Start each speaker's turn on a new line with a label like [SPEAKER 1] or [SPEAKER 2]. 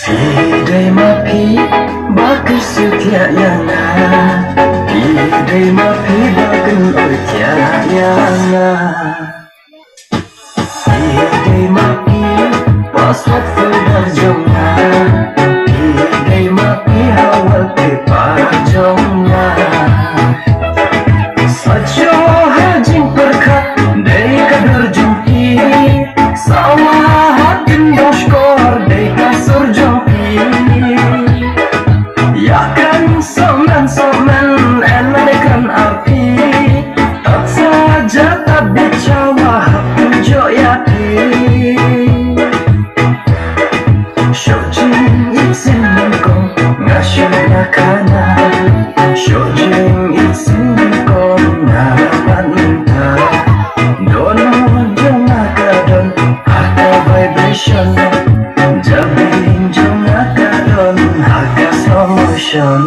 [SPEAKER 1] Pidai mapi bakal setia yana, pidai mapi bakal otia yana, pidai mapi pas waktu berjumpa, pidai mapi awal kepajongnya. Sajo hajing perkat dari kader jumpi, sawah hatin doskor dari kasur jumpi. Ya kan somen enakan arti, tak saja tak bicawa tujuh yati. Shojing itsin mengkong ngasyon nakana, shojing itsin mengkong naramanta. Dono jong nakadon harga vibration, jabing jong nakadon harga slow motion.